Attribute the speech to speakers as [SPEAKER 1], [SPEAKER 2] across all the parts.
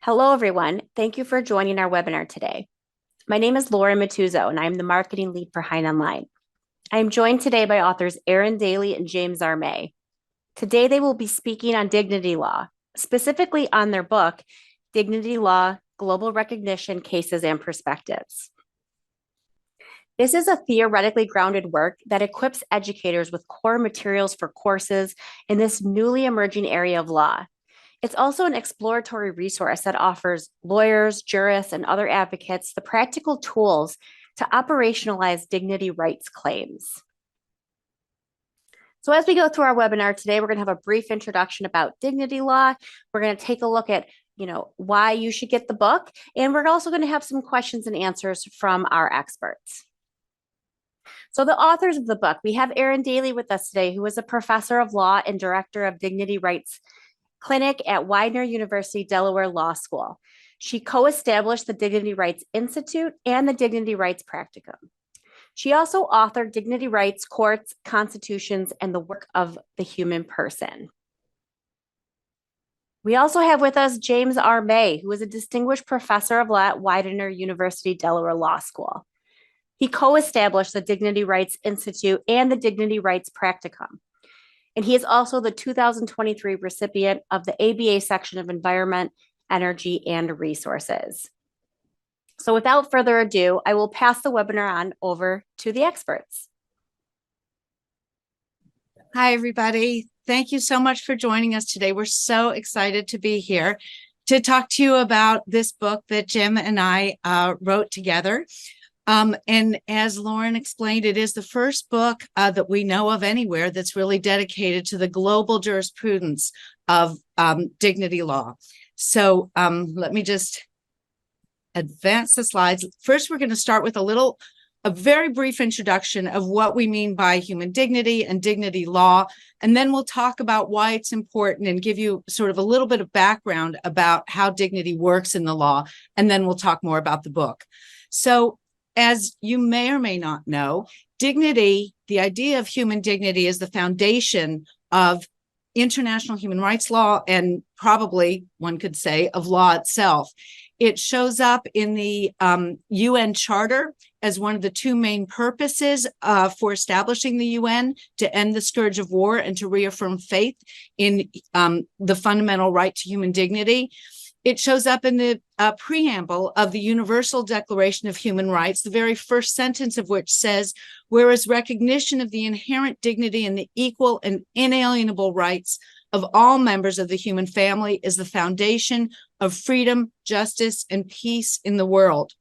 [SPEAKER 1] Hello, everyone. Thank you for joining our webinar today. My name is Lauren Matuzo, and I'm the marketing lead for Hein Online. I am joined today by authors Erin, Daly, and James R. May. Today, they will be speaking on dignity law, specifically on their book, Dignity Law, Global Recognition, Cases and Perspectives. This is a theoretically grounded work that equips educators with core materials for courses in this newly emerging area of law. It's also an exploratory resource that offers lawyers, jurists, and other advocates the practical tools to operationalize dignity rights claims. So as we go through our webinar today, we're going to have a brief introduction about dignity law. We're going to take a look at, why you should get the book. And we're also going to have some questions and answers from our experts. So the authors of the book, we have Erin Daly with us today, who is a professor of law and director of dignity rights clinic at Widener University, Delaware Law School. She co-established the Dignity Rights Institute and the Dignity Rights Practicum. She also authored Dignity Rights, Courts, Constitutions, and the Work of the Human Person. We also have with us James R. May, who is a distinguished professor of law at Widener University, Delaware Law School. He co-established the Dignity Rights Institute and the Dignity Rights Practicum. And he is also the 2023 recipient of the ABA section of Environment, Energy, and Resources. So without further ado, I will pass the webinar on over to the experts.
[SPEAKER 2] Hi, everybody. Thank you so much for joining us today. We're so excited to be here to talk to you about this book that Jim and I wrote together. And as Lauren explained, it is the first book that we know of anywhere that's really dedicated to the global jurisprudence of dignity law. So let me just advance the slides. First, we're going to start with a very brief introduction of what we mean by human dignity and dignity law. And then we'll talk about why it's important and give you sort of a little bit of background about how dignity works in the law. And then we'll talk more about the book. So as you may or may not know, dignity, the idea of human dignity, is the foundation of international human rights law and probably, one could say, of law itself. It shows up in the UN Charter as one of the two main purposes for establishing the UN, to end the scourge of war and to reaffirm faith in the fundamental right to human dignity. It shows up in the preamble of the Universal Declaration of Human Rights, the very first sentence of which says, whereas recognition of the inherent dignity and the equal and inalienable rights of all members of the human family is the foundation of freedom, justice, and peace in the world.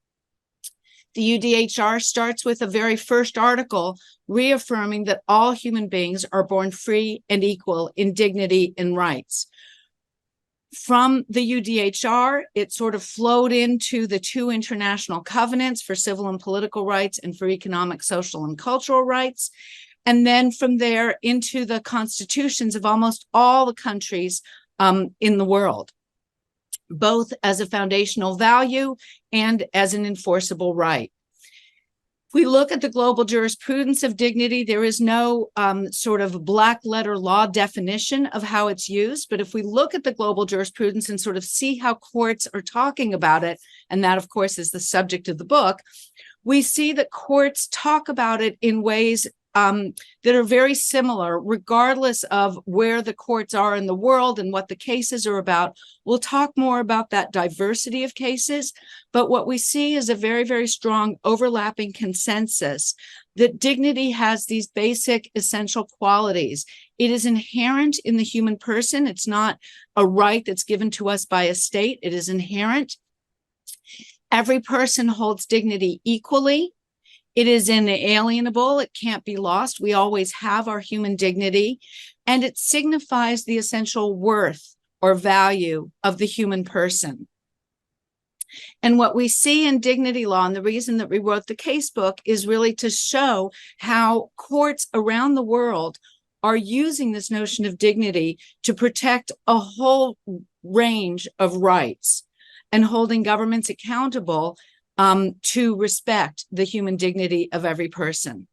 [SPEAKER 2] The UDHR starts with the very first article reaffirming that all human beings are born free and equal in dignity and rights. From the UDHR, it sort of flowed into the two international covenants for civil and political rights and for economic, social, and cultural rights. And then from there into the constitutions of almost all the countries in the world, both as a foundational value and as an enforceable right. If we look at the global jurisprudence of dignity, there is no sort of black letter law definition of how it's used. But if we look at the global jurisprudence and sort of see how courts are talking about it, and that, of course, is the subject of the book, we see that courts talk about it in ways that are very similar, regardless of where the courts are in the world and what the cases are about. We'll talk more about that diversity of cases, but what we see is a very, very strong overlapping consensus that dignity has these basic essential qualities. It is inherent in the human person. It's not a right that's given to us by a state. It is inherent. Every person holds dignity equally. It is inalienable. It can't be lost. We always have our human dignity, and it signifies the essential worth or value of the human person. And what we see in dignity law, and the reason that we wrote the casebook, is really to show how courts around the world are using this notion of dignity to protect a whole range of rights and holding governments accountable to respect the human dignity of every person.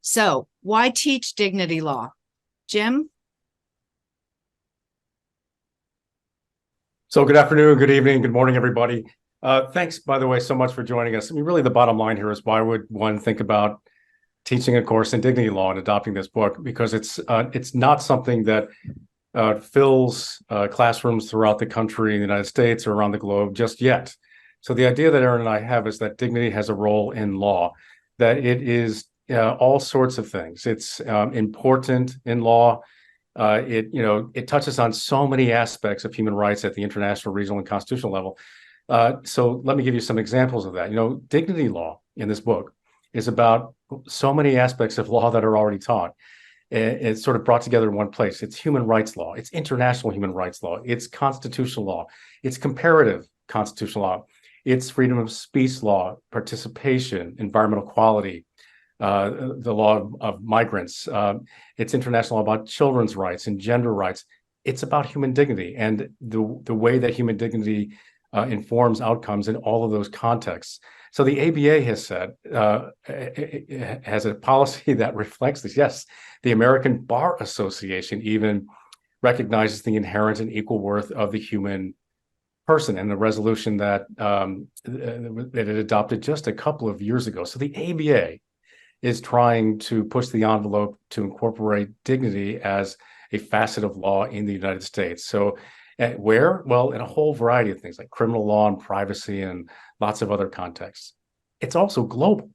[SPEAKER 2] So why teach dignity law? Jim?
[SPEAKER 3] So good afternoon, good evening, good morning, everybody. Thanks, by the way, so much for joining us. I mean, really, the bottom line here is why would one think about teaching a course in dignity law and adopting this book? Because it's not something that fills classrooms throughout the country, in the United States, or around the globe just yet. So the idea that Erin and I have is that dignity has a role in law, that it is all sorts of things. It's important in law. It touches on so many aspects of human rights at the international, regional, and constitutional level. So let me give you some examples of that. Dignity law in this book is about so many aspects of law that are already taught. It's sort of brought together in one place. It's human rights law, it's international human rights law, it's constitutional law, it's comparative constitutional law, it's freedom of speech law, participation, environmental quality, the law of migrants. It's international law about children's rights and gender rights. It's about human dignity and the way that human dignity informs outcomes in all of those contexts. So the ABA has said, has a policy that reflects this. Yes, the American Bar Association even recognizes the inherent and equal worth of the human person, and the resolution that it adopted just a couple of years ago. So the ABA is trying to push the envelope to incorporate dignity as a facet of law in the United States. So where? Well, in a whole variety of things like criminal law and privacy and lots of other contexts. It's also global.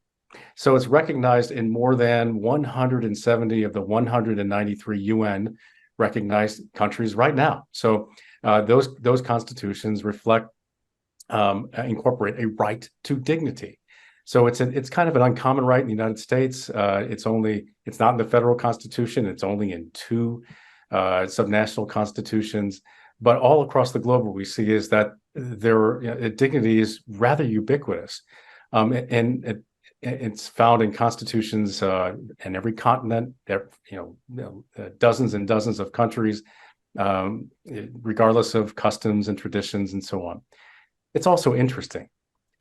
[SPEAKER 3] So it's recognized in more than 170 of the 193 UN recognized countries right now. So those constitutions incorporate a right to dignity. So it's kind of an uncommon right in the United States. It's not in the federal constitution. It's only in two subnational constitutions. But all across the globe, what we see is that dignity is rather ubiquitous, and it's found in constitutions in every continent. Dozens and dozens of countries, regardless of customs and traditions and so on. It's also interesting.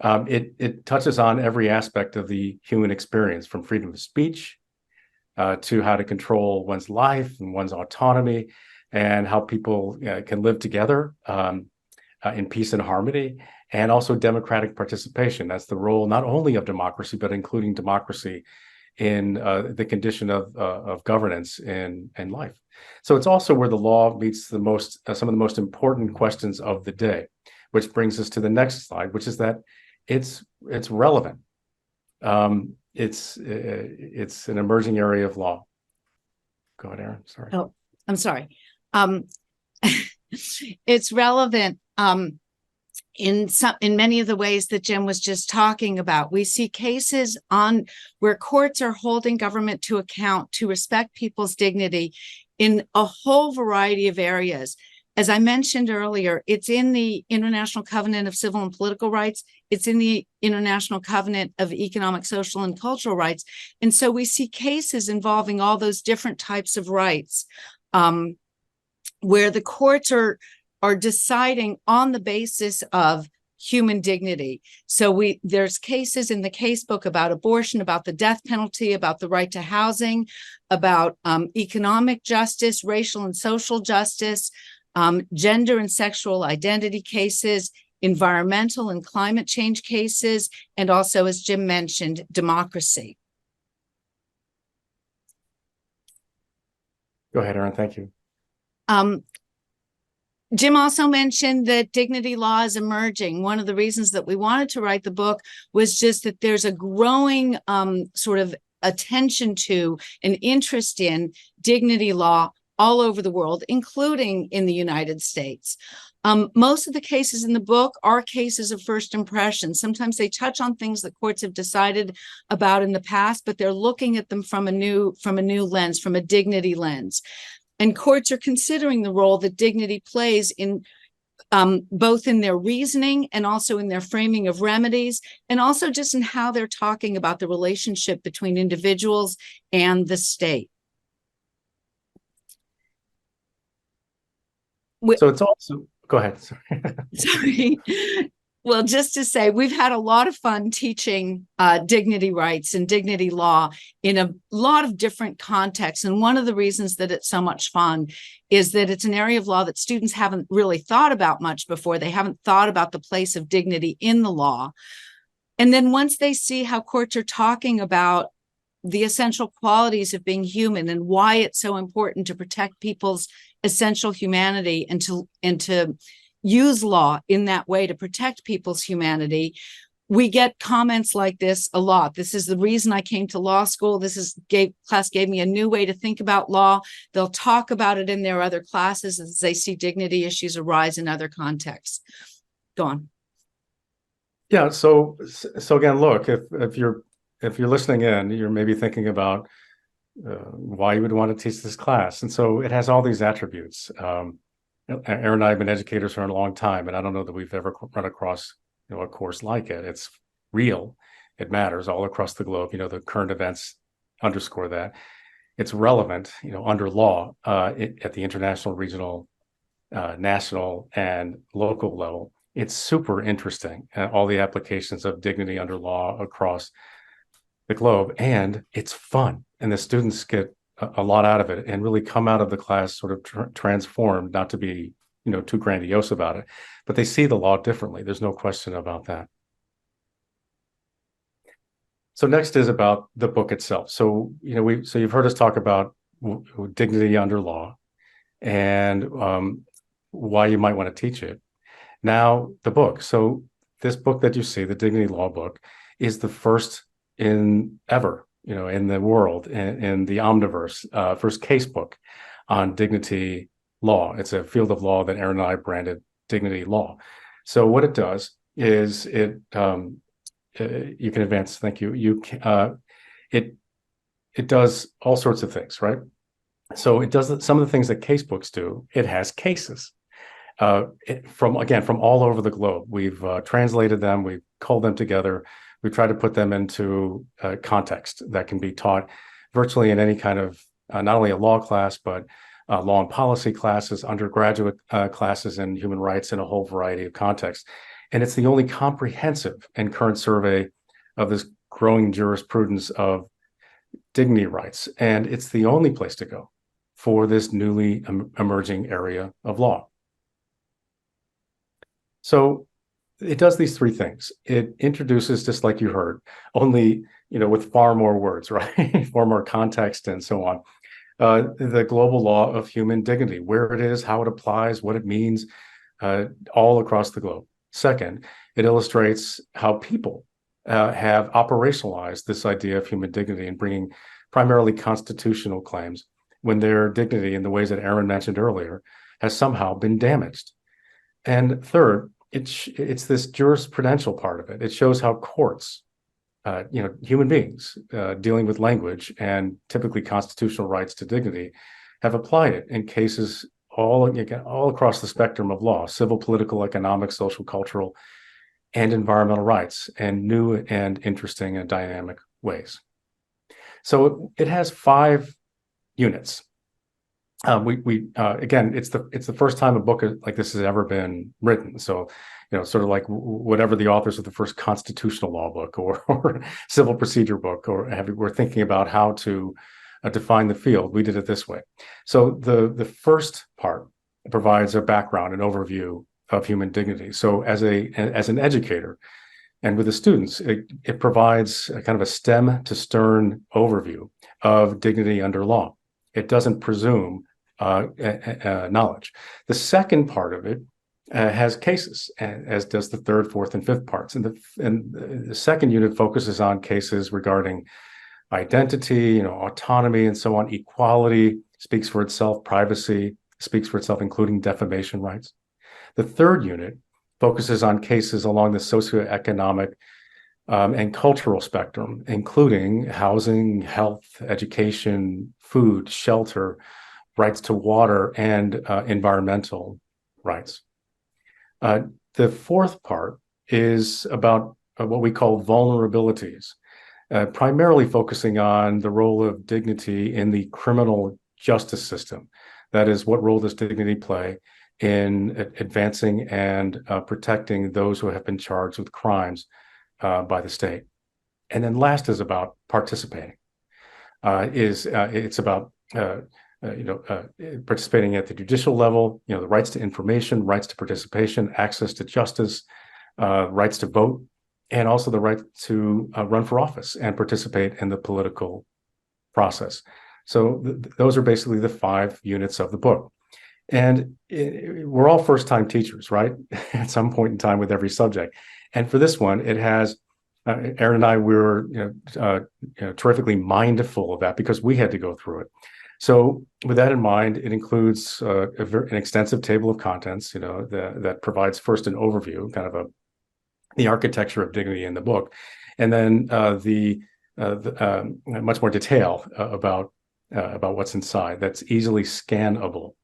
[SPEAKER 3] It touches on every aspect of the human experience, from freedom of speech to how to control one's life and one's autonomy, and how people can live together in peace and harmony, and also democratic participation. That's the role not only of democracy, but including democracy in the condition of governance in life. So it's also where the law meets some of the most important questions of the day, which brings us to the next slide, which is that it's relevant. It's an emerging area of law. Go ahead, Erin. Sorry.
[SPEAKER 2] Oh, I'm sorry. It's relevant in many of the ways that Jim was just talking about. We see cases where courts are holding government to account to respect people's dignity in a whole variety of areas. As I mentioned earlier, it's in the International Covenant of Civil and Political Rights. It's in the International Covenant of Economic, Social, and Cultural Rights. And so we see cases involving all those different types of rights, where the courts are deciding on the basis of human dignity. So there's cases in the casebook about abortion, about the death penalty, about the right to housing, about economic justice, racial and social justice, gender and sexual identity cases, environmental and climate change cases, and also, as Jim mentioned, democracy.
[SPEAKER 3] Go ahead, Erin. Thank you.
[SPEAKER 2] Jim also mentioned that dignity law is emerging. One of the reasons that we wanted to write the book was just that there's a growing sort of attention to and interest in dignity law all over the world, including in the United States. Most of the cases in the book are cases of first impression. Sometimes they touch on things that courts have decided about in the past, but they're looking at them from a new lens, from a dignity lens. And courts are considering the role that dignity plays in both in their reasoning and also in their framing of remedies, and also just in how they're talking about the relationship between individuals and the state.
[SPEAKER 3] So it's also, go ahead.
[SPEAKER 2] Sorry. Well, just to say, we've had a lot of fun teaching dignity rights and dignity law in a lot of different contexts. And one of the reasons that it's so much fun is that it's an area of law that students haven't really thought about much before. They haven't thought about the place of dignity in the law. And then once they see how courts are talking about the essential qualities of being human and why it's so important to protect people's essential humanity and to use law in that way to protect people's humanity, we get comments like this a lot. This is the reason I came to law school. Class gave me a new way to think about law. They'll talk about it in their other classes as they see dignity issues arise in other contexts. Go on.
[SPEAKER 3] Yeah. So again, look, if you're listening in, you're maybe thinking about why you would want to teach this class, and so it has all these attributes. Erin and I have been educators for a long time, and I don't know that we've ever run across, a course like it. It's real. It matters all across the globe. The current events underscore that. It's relevant, under law at the international, regional, national, and local level. It's super interesting, all the applications of dignity under law across the globe, and it's fun. And the students get a lot out of it and really come out of the class sort of transformed, not to be, too grandiose about it, but they see the law differently. There's no question about that. So next is about the book itself. So, you've heard us talk about dignity under law and why you might want to teach it. Now, the book. So this book that you see, the Dignity Law book, is the first in the world, in the omniverse, first casebook on dignity law. It's a field of law that Erin and I branded dignity law. So what it does is you can advance. Thank you. It does all sorts of things, right? So it does some of the things that casebooks do. It has cases from all over the globe. We've translated them. We've culled them together. We try to put them into context that can be taught virtually in any kind of, not only a law class, but law and policy classes, undergraduate classes in human rights in a whole variety of contexts. And it's the only comprehensive and current survey of this growing jurisprudence of dignity rights. And it's the only place to go for this newly emerging area of law. So it does these three things. It introduces, just like you heard, only, with far more words, right? Far more context and so on. The global law of human dignity, where it is, how it applies, what it means, all across the globe. Second, it illustrates how people have operationalized this idea of human dignity and bringing primarily constitutional claims when their dignity, in the ways that Erin mentioned earlier, has somehow been damaged. And third, it's this jurisprudential part of it. It shows how courts, human beings dealing with language and typically constitutional rights to dignity, have applied it in cases all across the spectrum of law: civil, political, economic, social, cultural, and environmental rights, and new and interesting and dynamic ways. So it has 5 units. Again, it's the first time a book like this has ever been written. So, sort of like whatever the authors of the first constitutional law book or civil procedure book, we're thinking about how to define the field. We did it this way. So the first part provides a background, an overview of human dignity. So as an educator and with the students, it provides a kind of a stem to stern overview of dignity under law. It doesn't presume knowledge. The second part of it has cases, as does the third, fourth, and fifth parts. And the second unit focuses on cases regarding identity, autonomy, and so on. Equality speaks for itself. Privacy speaks for itself, including defamation rights. The third unit focuses on cases along the socioeconomic and cultural spectrum, including housing, health, education, food, shelter, rights to water, and environmental rights. The fourth part is about what we call vulnerabilities, primarily focusing on the role of dignity in the criminal justice system. That is, what role does dignity play in advancing and protecting those who have been charged with crimes by the state. And then last is about participating. It's about participating at the judicial level, the rights to information, rights to participation, access to justice, rights to vote, and also the right to run for office and participate in the political process. So those are basically the 5 units of the book. And we're all first-time teachers, right? At some point in time with every subject. And for this one, it has Erin and I, we were terrifically mindful of that because we had to go through it. So with that in mind, it includes an extensive table of contents, that provides first an overview, kind of the architecture of dignity in the book, and then much more detail about what's inside that's easily scannable.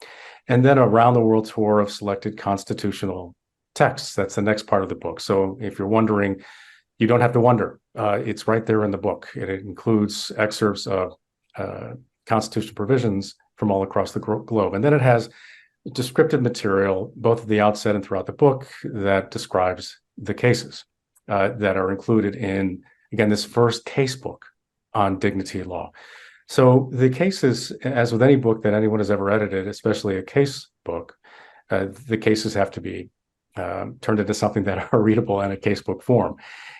[SPEAKER 3] And then a round the world tour of selected constitutional texts. That's the next part of the book. So if you're wondering, you don't have to wonder. It's right there in the book. It includes excerpts of constitutional provisions from all across the globe. And then it has descriptive material, both at the outset and throughout the book, that describes the cases that are included in, again, this first case book on dignity law. So the cases, as with any book that anyone has ever edited, especially a case book, the cases have to be turned into something that are readable in a casebook form.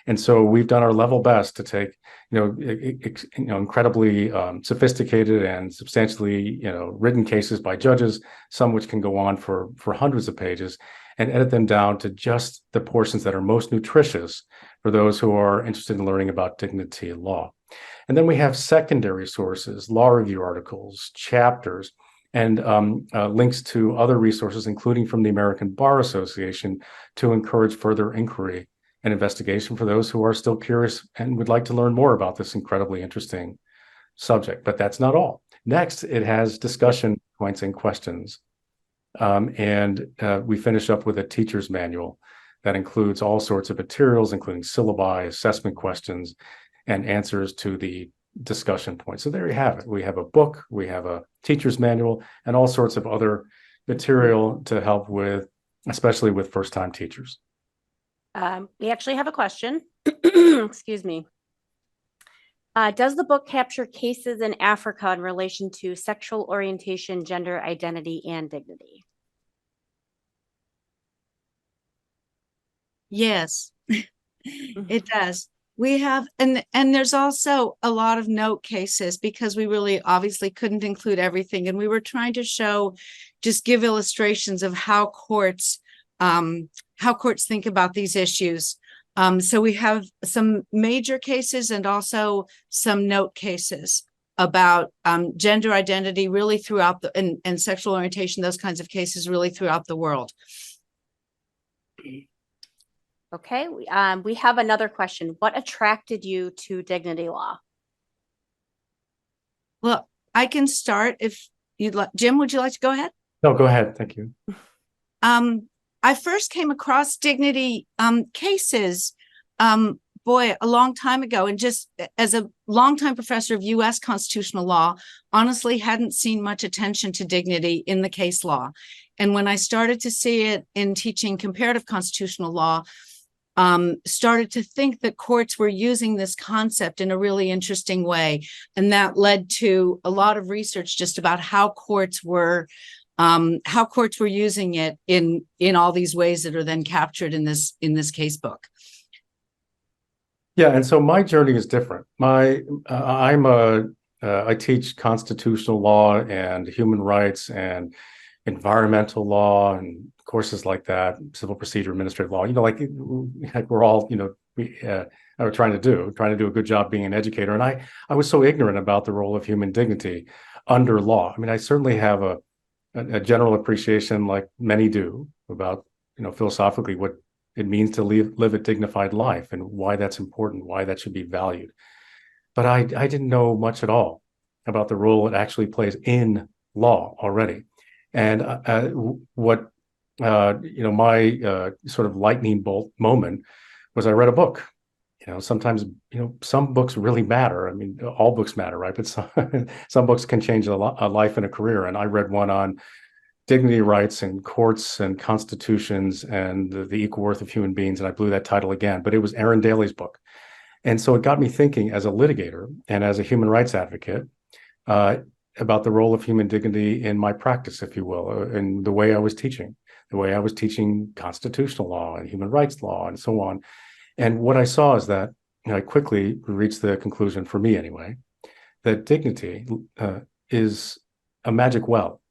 [SPEAKER 3] And so we've done our level best to take, incredibly sophisticated and substantially, written cases by judges, some which can go on for hundreds of pages, and edit them down to just the portions that are most nutritious for those who are interested in learning about dignity law. And then we have secondary sources, law review articles, chapters, and links to other resources, including from the American Bar Association, to encourage further inquiry and investigation for those who are still curious and would like to learn more about this incredibly interesting subject. But that's not all. Next, it has discussion points and questions. And we finish up with a teacher's manual that includes all sorts of materials, including syllabi, assessment questions, and answers to the discussion points. So there you have it. We have a book, we have a teacher's manual, and all sorts of other material to help with, especially with first-time teachers.
[SPEAKER 1] We actually have a question. Excuse me. Does the book capture cases in Africa in relation to sexual orientation, gender identity, and dignity?
[SPEAKER 2] Yes, it does. We have, and there's also a lot of note cases because we really obviously couldn't include everything. And we were trying to just give illustrations of how courts think about these issues. So we have some major cases and also some note cases about gender identity really throughout and sexual orientation, those kinds of cases really throughout the world.
[SPEAKER 1] Okay, we have another question. What attracted you to dignity law?
[SPEAKER 2] Well, I can start if you'd like. Jim, would you like to go ahead?
[SPEAKER 3] No, go ahead. Thank you.
[SPEAKER 2] I first came across dignity cases, a long time ago, and just as a longtime professor of U.S. constitutional law, honestly hadn't seen much attention to dignity in the case law. And when I started to see it in teaching comparative constitutional law, started to think that courts were using this concept in a really interesting way. And that led to a lot of research just about how courts were using it in all these ways that are then captured in this case book.
[SPEAKER 3] Yeah, and so my journey is different. I teach constitutional law and human rights and environmental law and courses like that, civil procedure, administrative law. Like we're all, are trying to do a good job being an educator. And I was so ignorant about the role of human dignity under law. I mean, I certainly have a general appreciation, like many do, about philosophically what it means to live a dignified life and why that's important, why that should be valued. But I didn't know much at all about the role it actually plays in law already. And what my sort of lightning bolt moment was I read a book. Sometimes some books really matter. I mean, all books matter, right? But some books can change a life and a career. And I read one on dignity rights and courts and constitutions and the equal worth of human beings. And I blew that title again, but it was Erin Daly's book. And so it got me thinking as a litigator and as a human rights advocate about the role of human dignity in my practice, if you will, in the way I was teaching, constitutional law and human rights law and so on. And what I saw is that I quickly reached the conclusion, for me anyway, that dignity is a magic well.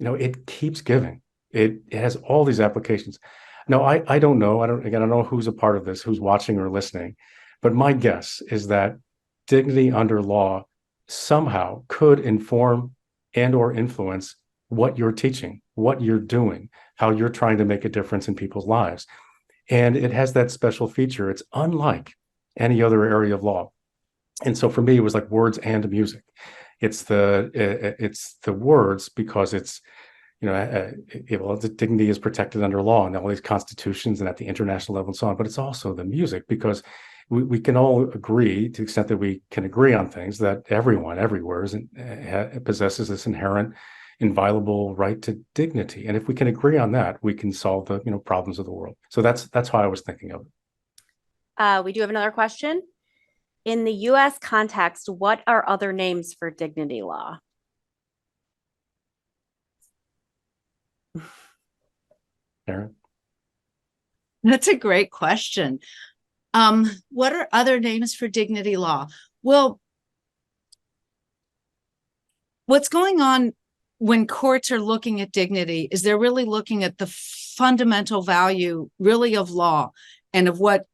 [SPEAKER 3] It keeps giving. It has all these applications. No, I don't know. I don't know who's a part of this, who's watching or listening, but my guess is that dignity under law somehow could inform and or influence what you're teaching, what you're doing, how you're trying to make a difference in people's lives. And it has that special feature. It's unlike any other area of law. And so for me, it was like words and music. It's the words because it's, the dignity is protected under law and all these constitutions and at the international level and so on. But it's also the music because we can all agree, to the extent that we can agree on things, that everyone everywhere possesses this inherent, inviolable right to dignity. And if we can agree on that, we can solve the problems of the world. So that's how I was thinking of it.
[SPEAKER 1] We do have another question. In the U.S. context, what are other names for dignity law?
[SPEAKER 3] Erin?
[SPEAKER 2] That's a great question. What are other names for dignity law? Well, what's going on when courts are looking at dignity is they're really looking at the fundamental value really of law and of what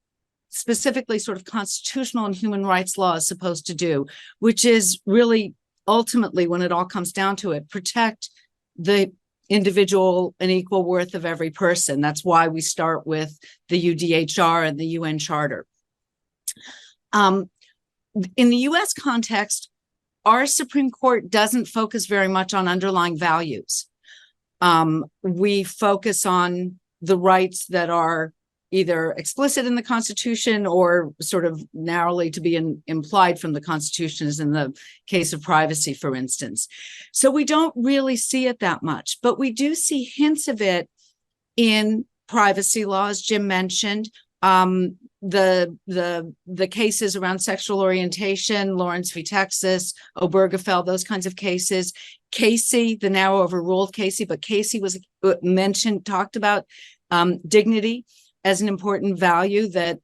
[SPEAKER 2] specifically sort of constitutional and human rights law is supposed to do, which is really ultimately, when it all comes down to it, protect the individual and equal worth of every person. That's why we start with the UDHR and the UN Charter. In the US context, our Supreme Court doesn't focus very much on underlying values. We focus on the rights that are either explicit in the Constitution or sort of narrowly to be implied from the Constitution, as in the case of privacy, for instance. So we don't really see it that much, but we do see hints of it in privacy laws. Jim mentioned the cases around sexual orientation, Lawrence v. Texas, Obergefell, those kinds of cases. Casey, the now overruled Casey, but Casey was talked about dignity as an important value that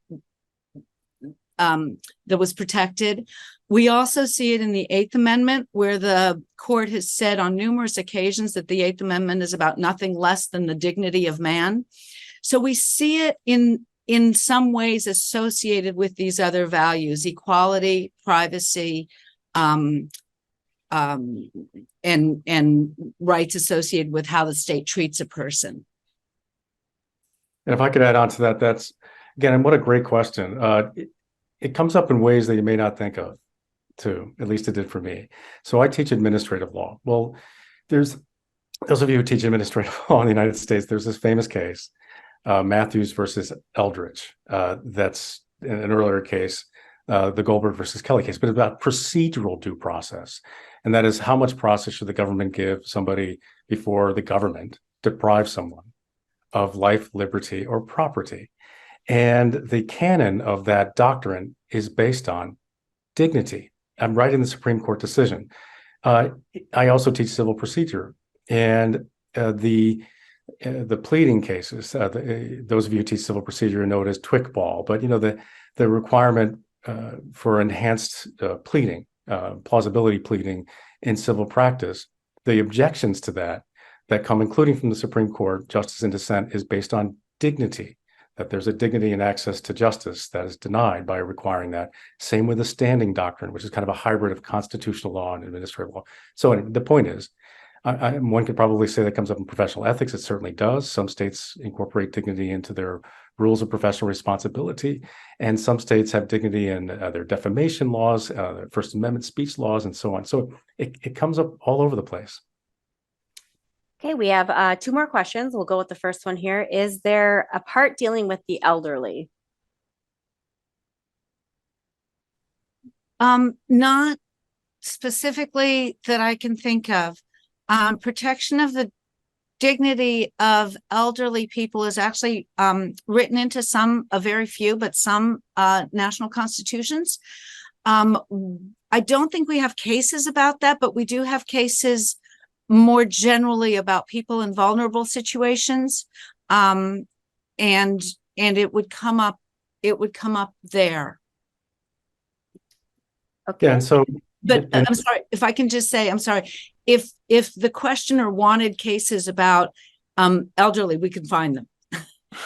[SPEAKER 2] was protected. We also see it in the Eighth Amendment, where the court has said on numerous occasions that the Eighth Amendment is about nothing less than the dignity of man. So we see it in some ways associated with these other values: equality, privacy, and rights associated with how the state treats a person.
[SPEAKER 3] And if I could add on to that, that's, again, and what a great question. It comes up in ways that you may not think of, too. At least it did for me. So I teach administrative law. Well, there's those of you who teach administrative law in the United States, there's this famous case, Matthews versus Eldridge. That's an earlier case, the Goldberg versus Kelly case, but about procedural due process. And that is, how much process should the government give somebody before the government deprives someone of life, liberty, or property? And the canon of that doctrine is based on dignity. I'm right in the Supreme Court decision. I also teach civil procedure, and the pleading cases. Those of you who teach civil procedure know it as Twickball, but the requirement for enhanced pleading, plausibility pleading in civil practice, the objections to that come, including from the Supreme Court, justice in dissent, is based on dignity, that there's a dignity and access to justice that is denied by requiring that. Same with the standing doctrine, which is kind of a hybrid of constitutional law and administrative law. So the point is, one could probably say that comes up in professional ethics. It certainly does. Some states incorporate dignity into their rules of professional responsibility, and some states have dignity in their defamation laws, their First Amendment speech laws, and so on. So it comes up all over the place.
[SPEAKER 1] Okay, we have 2 more questions. We'll go with the first one here. Is there a part dealing with the elderly?
[SPEAKER 2] Not specifically that I can think of. Protection of the dignity of elderly people is actually written into a very few, but some national constitutions. I don't think we have cases about that, but we do have cases more generally about people in vulnerable situations. And it would come up there.
[SPEAKER 1] Okay.
[SPEAKER 3] Yeah, and so,
[SPEAKER 2] But
[SPEAKER 3] and
[SPEAKER 2] I'm sorry, if I can just say, I'm sorry, if the questioner wanted cases about elderly, we can find them.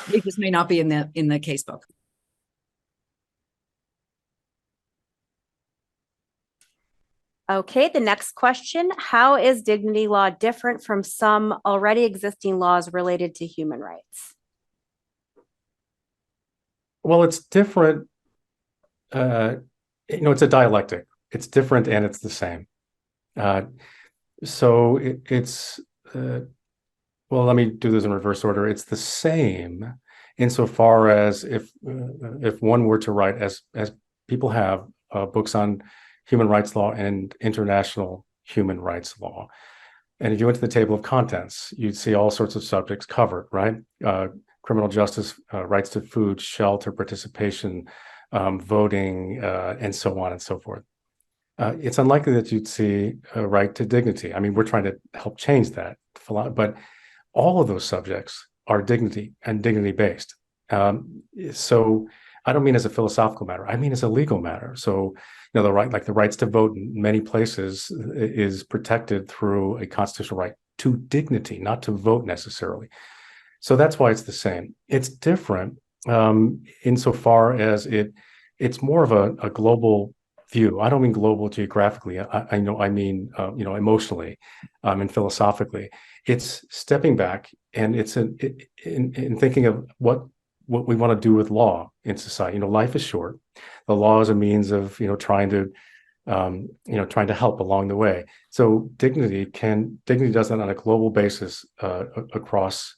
[SPEAKER 2] They just may not be in the case book.
[SPEAKER 1] Okay, the next question, how is dignity law different from some already existing laws related to human rights?
[SPEAKER 3] well, it's different. It's a dialectic. It's different and it's the same. So it's well, let me do this in reverse order. It's the same insofar as if one were to write, as people have, books on human rights law and international human rights law. And if you went to the table of contents, you'd see all sorts of subjects covered, right? Criminal justice, rights to food, shelter, participation, voting, and so on and so forth. It's unlikely that you'd see a right to dignity. I mean, we're trying to help change that, but all of those subjects are dignity and dignity based. So I don't mean as a philosophical matter. I mean as a legal matter. So, the right, like the rights to vote in many places, is protected through a constitutional right to dignity, not to vote necessarily. So that's why it's the same. It's different insofar as it's more of a global view. I don't mean global geographically. I mean emotionally and philosophically. It's stepping back, and it's in thinking of what we want to do with law in society. Life is short. The law is a means of trying to help along the way. So dignity does that on a global basis across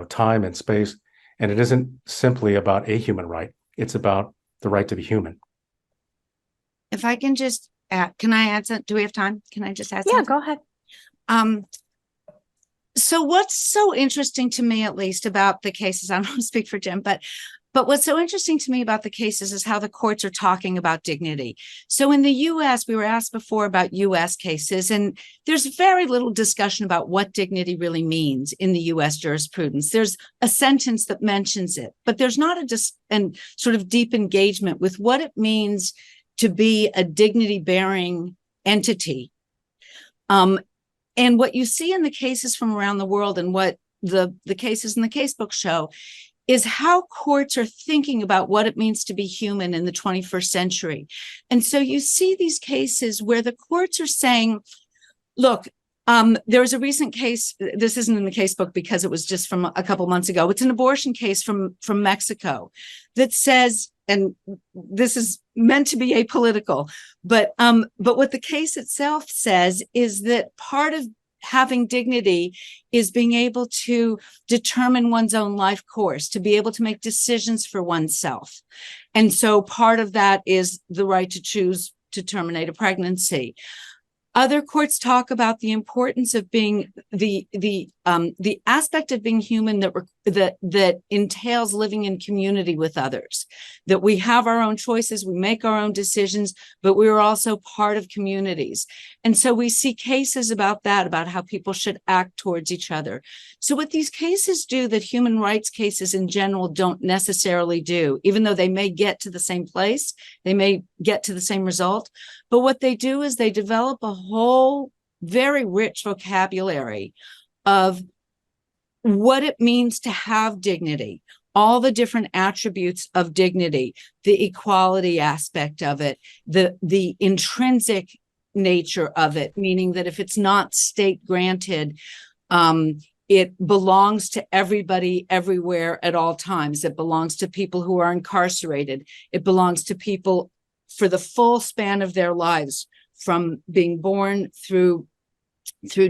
[SPEAKER 3] time and space, and it isn't simply about a human right. It's about the right to be human.
[SPEAKER 2] If I can just add, can I add something? Do we have time? Can I just add
[SPEAKER 1] Yeah,
[SPEAKER 2] something?
[SPEAKER 1] go ahead.
[SPEAKER 2] So what's so interesting to me, at least about the cases, I don't want to speak for Jim, but what's so interesting to me about the cases is how the courts are talking about dignity. So in the US, we were asked before about US cases, and there's very little discussion about what dignity really means in the US jurisprudence. There's a sentence that mentions it, but there's not a sort of deep engagement with what it means to be a dignity-bearing entity. And what you see in the cases from around the world, and what the cases in the casebook show, is how courts are thinking about what it means to be human in the 21st century. And so you see these cases where the courts are saying, look, there was a recent case, this isn't in the casebook because it was just from a couple months ago. It's an abortion case from Mexico that says, and this is meant to be apolitical, but what the case itself says is that part of having dignity is being able to determine one's own life course, to be able to make decisions for oneself. And so part of that is the right to choose to terminate a pregnancy. Other courts talk about the importance of being the aspect of being human that entails living in community with others, that we have our own choices, we make our own decisions, but we are also part of communities. And so we see cases about that, about how people should act towards each other. So what these cases do that human rights cases in general don't necessarily do, even though they may get to the same place, they may get to the same result, but what they do is they develop a whole very rich vocabulary of what it means to have dignity, all the different attributes of dignity, the equality aspect of it, the intrinsic nature of it, meaning that if it's not state granted, it belongs to everybody, everywhere, at all times. It belongs to people who are incarcerated. It belongs to people for the full span of their lives, from being born through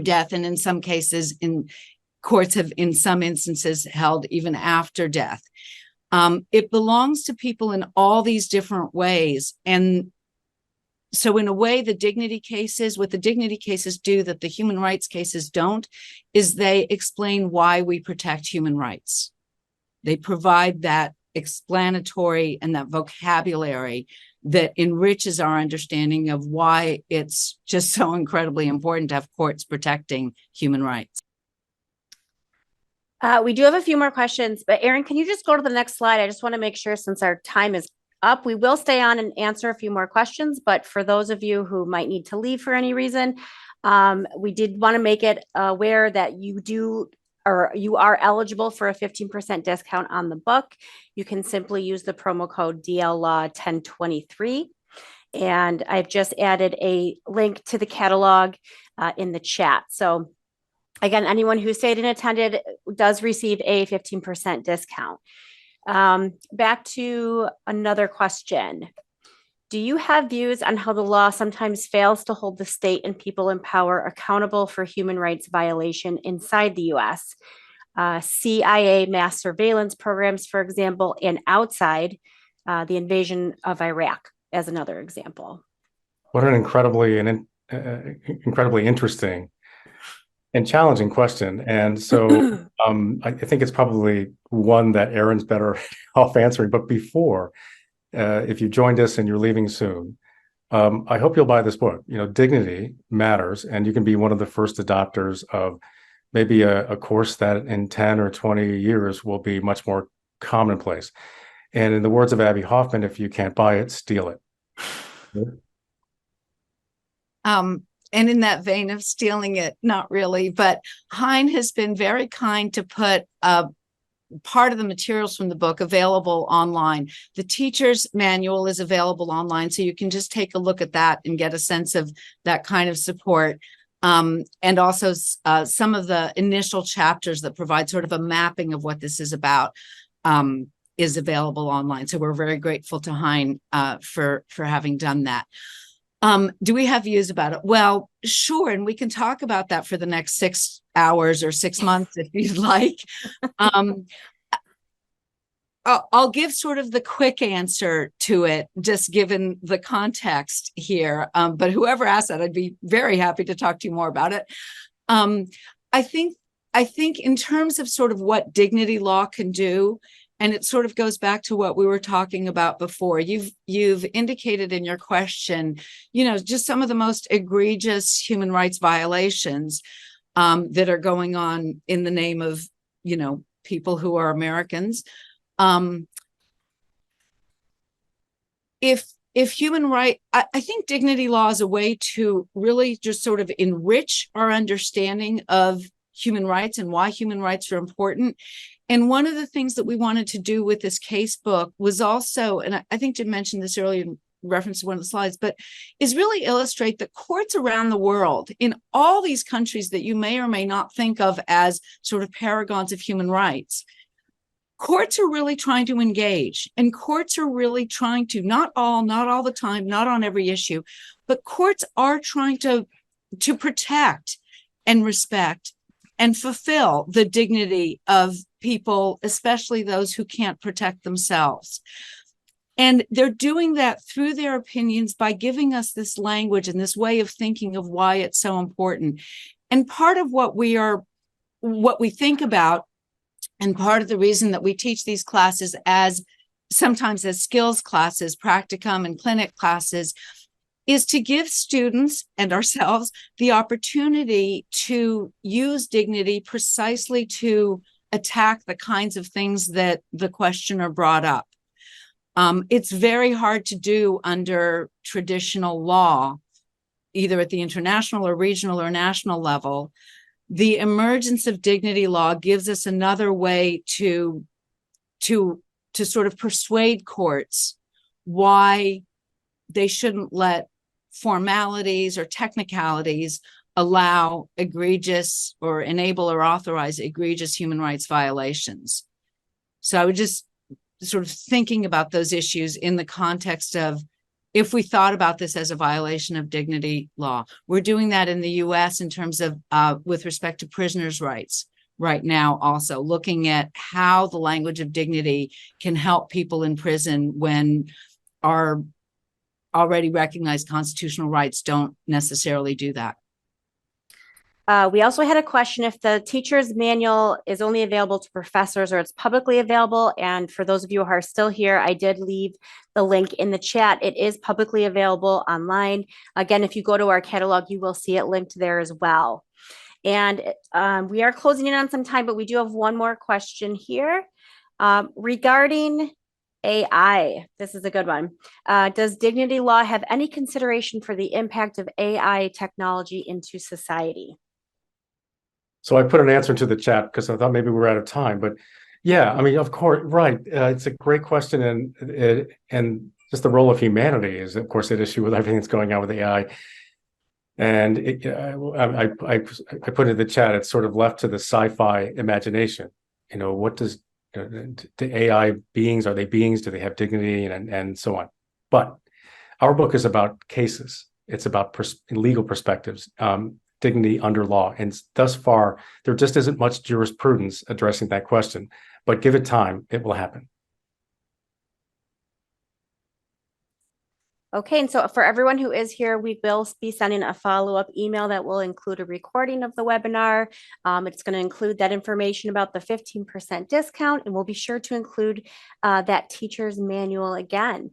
[SPEAKER 2] death, and in some cases, courts have, in some instances, held even after death. It belongs to people in all these different ways, and So in a way, what the dignity cases do that the human rights cases don't, is they explain why we protect human rights. They provide that explanatory and that vocabulary that enriches our understanding of why it's just so incredibly important to have courts protecting human rights.
[SPEAKER 1] We do have a few more questions, but Erin, can you just go to the next slide? I just want to make sure, since our time is up, we will stay on and answer a few more questions. But for those of you who might need to leave for any reason, we did want to make it aware that you are eligible for a 15% discount on the book. You can simply use the promo code DLLaw1023. And I've just added a link to the catalog in the chat. So again, anyone who stayed and attended does receive a 15% discount. Back to another question. Do you have views on how the law sometimes fails to hold the state and people in power accountable for human rights violation inside the US? CIA mass surveillance programs, for example, and outside the invasion of Iraq as another example.
[SPEAKER 3] What an incredibly interesting and challenging question. And so I think it's probably one that Erin's better off answering. But before, if you joined us and you're leaving soon, I hope you'll buy this book. Dignity matters, and you can be one of the first adopters of maybe a course that in 10 or 20 years will be much more commonplace. And in the words of Abby Hoffman, if you can't buy it, steal it.
[SPEAKER 2] And in that vein of stealing it, not really, but Hein has been very kind to put part of the materials from the book available online. The teacher's manual is available online, so you can just take a look at that and get a sense of that kind of support. And also some of the initial chapters that provide sort of a mapping of what this is about is available online. So we're very grateful to Hein for having done that. Do we have views about it? Well, sure. And we can talk about that for the next 6 hours or 6 months if you'd like. I'll give sort of the quick answer to it, just given the context here. But whoever asked that, I'd be very happy to talk to you more about it. I think in terms of sort of what dignity law can do, and it sort of goes back to what we were talking about before. You've indicated in your question, just some of the most egregious human rights violations that are going on in the name of, people who are Americans. If human right, I think dignity law is a way to really just sort of enrich our understanding of human rights and why human rights are important. And one of the things that we wanted to do with this case book was also, and I think Jim mentioned this earlier in reference to one of the slides, but is really illustrate that courts around the world in all these countries that you may or may not think of as sort of paragons of human rights, courts are really trying to engage, and courts are really trying to, not all the time, not on every issue, but courts are trying to protect and respect and fulfill the dignity of people, especially those who can't protect themselves. And they're doing that through their opinions by giving us this language and this way of thinking of why it's so important. And part of what we think about, and part of the reason that we teach these classes sometimes as skills classes, practicum and clinic classes, is to give students and ourselves the opportunity to use dignity precisely to attack the kinds of things that the questioner brought up. It's very hard to do under traditional law, either at the international or regional or national level. The emergence of dignity law gives us another way to sort of persuade courts why they shouldn't let formalities or technicalities allow egregious or enable or authorize egregious human rights violations. So I would just sort of thinking about those issues in the context of, if we thought about this as a violation of dignity law. We're doing that in the US in terms of with respect to prisoners' rights right now, also looking at how the language of dignity can help people in prison when our already recognized constitutional rights don't necessarily do that.
[SPEAKER 1] We also had a question if the teacher's manual is only available to professors or it's publicly available. And for those of you who are still here, I did leave the link in the chat. It is publicly available online. Again, if you go to our catalog, you will see it linked there as well. And we are closing in on some time, but we do have one more question here regarding AI. This is a good one. Does dignity law have any consideration for the impact of AI technology into society?
[SPEAKER 3] So I put an answer into the chat because I thought maybe we were out of time, but yeah, I mean, of course, right. It's a great question, and just the role of humanity is, of course, at issue with everything that's going on with AI. And I put in the chat, it's sort of left to the sci-fi imagination. You know, what does the AI beings, are they beings? Do they have dignity and so on? But our book is about cases. It's about legal perspectives. Dignity under law. And thus far, there just isn't much jurisprudence addressing that question. But give it time, it will happen.
[SPEAKER 1] Okay, and so for everyone who is here, we will be sending a follow-up email that will include a recording of the webinar. It's going to include that information about the 15% discount, and we'll be sure to include that teacher's manual again.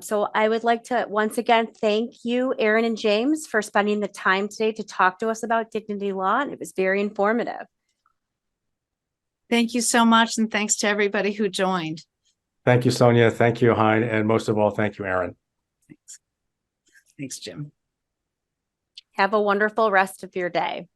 [SPEAKER 1] So I would like to once again thank you, Erin and James, for spending the time today to talk to us about dignity law, and it was very informative.
[SPEAKER 2] Thank you so much, and thanks to everybody who joined.
[SPEAKER 3] Thank you, Sonia. Thank you, Hein. And most of all, thank you, Erin.
[SPEAKER 2] Thanks. Thanks, Jim.
[SPEAKER 1] Have a wonderful rest of your day.